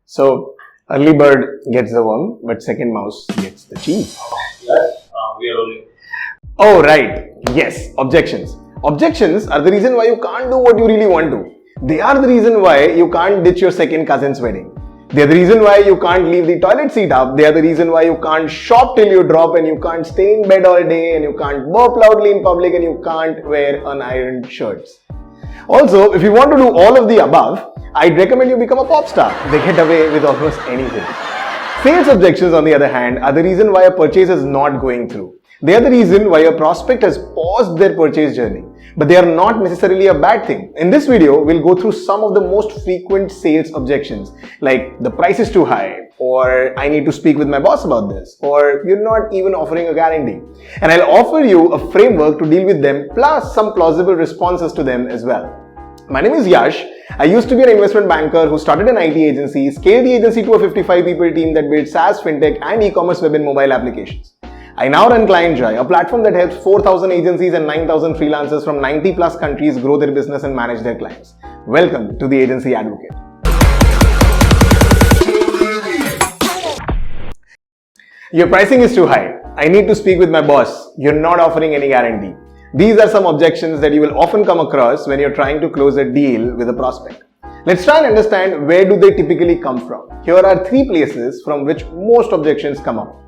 So, early bird gets the worm, but second mouse gets the cheese. Yes, we are rolling. Oh, right. Yes, objections. Objections are the reason why you can't do what you really want to. They are the reason why you can't ditch your second cousin's wedding. They are the reason why you can't leave the toilet seat up. They are the reason why you can't shop till you drop, and you can't stay in bed all day, and you can't burp loudly in public, and you can't wear unironed shirts. Also, if you want to do all of the above, I'd recommend you become a pop star. They get away with almost anything. Sales objections, on the other hand, are the reason why a purchase is not going through. They are the reason why your prospect has paused their purchase journey. But they are not necessarily a bad thing. In this video, we'll go through some of the most frequent sales objections, like the price is too high, or I need to speak with my boss about this, or you're not even offering a guarantee. And I'll offer you a framework to deal with them, plus some plausible responses to them as well. My name is Yash. I used to be an investment banker who started an IT agency, scaled the agency to a 55 people team that built SaaS, fintech, and e-commerce web and mobile applications. I now run ClientJoy, a platform that helps 4,000 agencies and 9,000 freelancers from 90 plus countries grow their business and manage their clients. Welcome to the Agency Advocate. Your pricing is too high. I need to speak with my boss. You're not offering any guarantee. These are some objections that you will often come across when you're trying to close a deal with a prospect. Let's try and understand where do they typically come from. Here are 3 places from which most objections come up.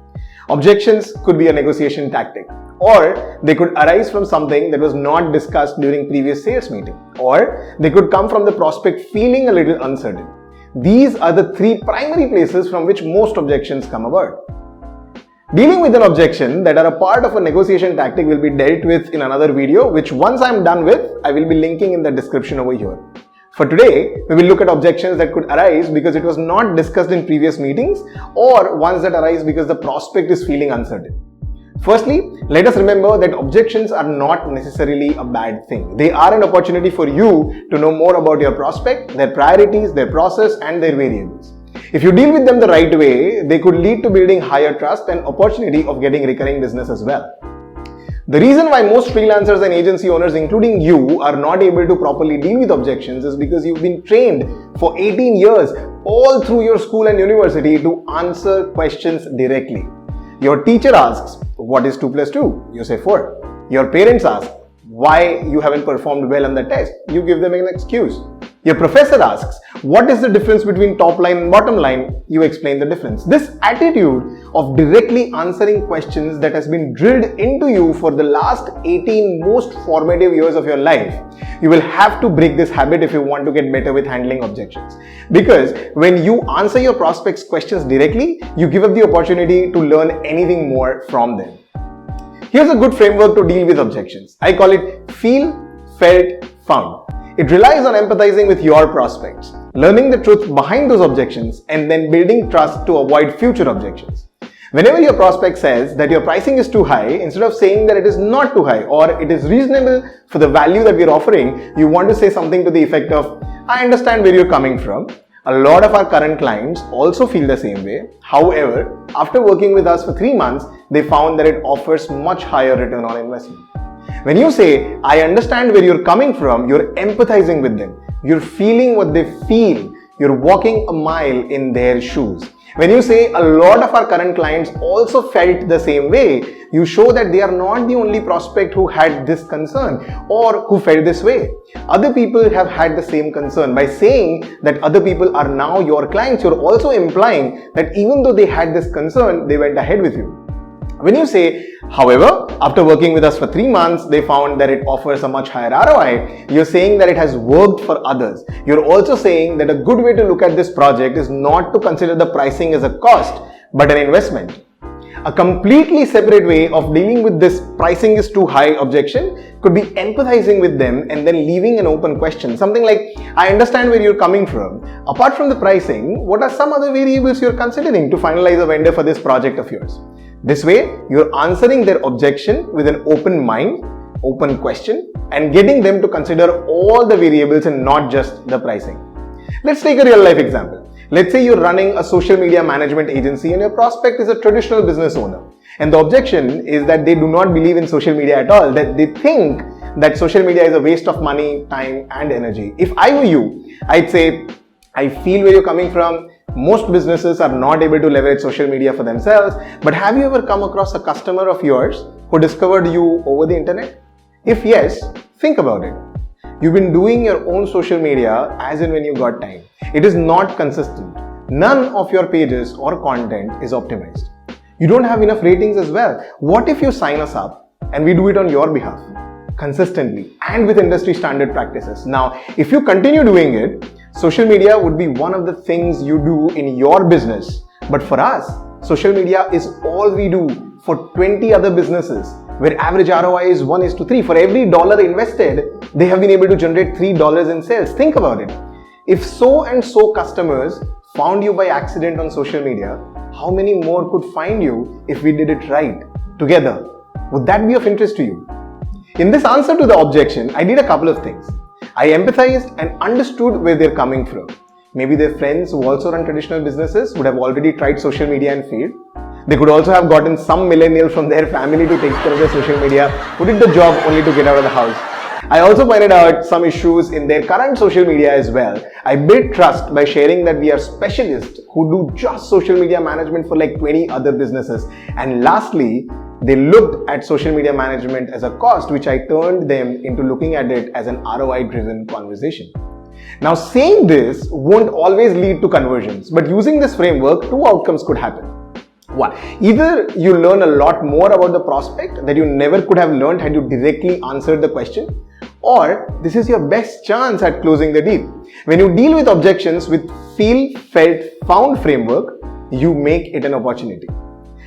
Objections could be a negotiation tactic, or they could arise from something that was not discussed during previous sales meeting, or they could come from the prospect feeling a little uncertain. These are the 3 primary places from which most objections come about. Dealing with an objection that are a part of a negotiation tactic will be dealt with in another video, which once I'm done with, I will be linking in the description over here. For today, we will look at objections that could arise because it was not discussed in previous meetings, or ones that arise because the prospect is feeling uncertain. Firstly, let us remember that objections are not necessarily a bad thing. They are an opportunity for you to know more about your prospect, their priorities, their process, and their variables. If you deal with them the right way, they could lead to building higher trust and opportunity of getting recurring business as well. The reason why most freelancers and agency owners, including you, are not able to properly deal with objections is because you've been trained for 18 years all through your school and university to answer questions directly. Your teacher asks, what is 2 plus 2? You say 4. Your parents ask, why you haven't performed well on the test? You give them an excuse. Your professor asks, what is the difference between top line and bottom line? You explain the difference. This attitude of directly answering questions that has been drilled into you for the last 18 most formative years of your life, you will have to break this habit if you want to get better with handling objections. Because when you answer your prospects' questions directly, you give up the opportunity to learn anything more from them. Here's a good framework to deal with objections. I call it feel, felt, found. It relies on empathizing with your prospects, learning the truth behind those objections, and then building trust to avoid future objections. Whenever your prospect says that your pricing is too high, instead of saying that it is not too high or it is reasonable for the value that we are offering, you want to say something to the effect of, I understand where you're coming from. A lot of our current clients also feel the same way. However, after working with us for 3 months, they found that it offers much higher return on investment. When you say, I understand where you're coming from, you're empathizing with them. You're feeling what they feel. You're walking a mile in their shoes. When you say, a lot of our current clients also felt the same way, you show that they are not the only prospect who had this concern or who felt this way. Other people have had the same concern. By saying that other people are now your clients, you're also implying that even though they had this concern, they went ahead with you. When you say, however, after working with us for 3 months, they found that it offers a much higher ROI, you're saying that it has worked for others. You're also saying that a good way to look at this project is not to consider the pricing as a cost, but an investment. A completely separate way of dealing with this pricing is too high objection could be empathizing with them and then leaving an open question. Something like, I understand where you're coming from. Apart from the pricing, what are some other variables you're considering to finalize a vendor for this project of yours? This way, you're answering their objection with an open mind, open question, and getting them to consider all the variables and not just the pricing. Let's take a real life example. Let's say you're running a social media management agency and your prospect is a traditional business owner. And the objection is that they do not believe in social media at all, that they think that social media is a waste of money, time, and energy. If I were you, I'd say, I feel where you're coming from. Most businesses are not able to leverage social media for themselves, but have you ever come across a customer of yours who discovered you over the internet? If yes, think about it. You've been doing your own social media as and when you got time. It is not consistent. None of your pages or content is optimized. You don't have enough ratings as well. What if you sign us up and we do it on your behalf? Consistently and with industry standard practices. Now, if you continue doing it, social media would be one of the things you do in your business. But for us, social media is all we do for 20 other businesses where average ROI is 1:3. For every dollar invested, they have been able to generate $3 in sales. Think about it. If so and so customers found you by accident on social media, how many more could find you if we did it right together? Would that be of interest to you? In this answer to the objection, I did a couple of things. I empathized and understood where they're coming from. Maybe their friends who also run traditional businesses would have already tried social media and failed. They could also have gotten some millennial from their family to take care of their social media who did the job only to get out of the house. I also pointed out some issues in their current social media as well. I built trust by sharing that we are specialists who do just social media management for like 20 other businesses. And lastly, they looked at social media management as a cost, which I turned them into looking at it as an ROI-driven conversation. Now, saying this won't always lead to conversions, but using this framework, two outcomes could happen. One, either you learn a lot more about the prospect that you never could have learned had you directly answered the question, or this is your best chance at closing the deal. When you deal with objections with feel, felt, found framework, you make it an opportunity.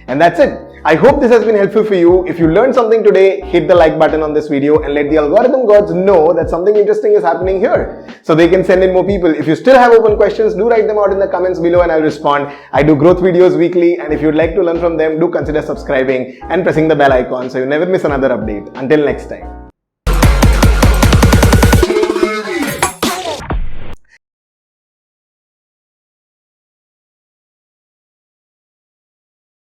And that's it. I hope this has been helpful for you. If you learned something today, hit the like button on this video and let the algorithm gods know that something interesting is happening here, so they can send in more people. If you still have open questions, do write them out in the comments below and I'll respond. I do growth videos weekly, and if you'd like to learn from them, do consider subscribing and pressing the bell icon so you never miss another update. Until next time.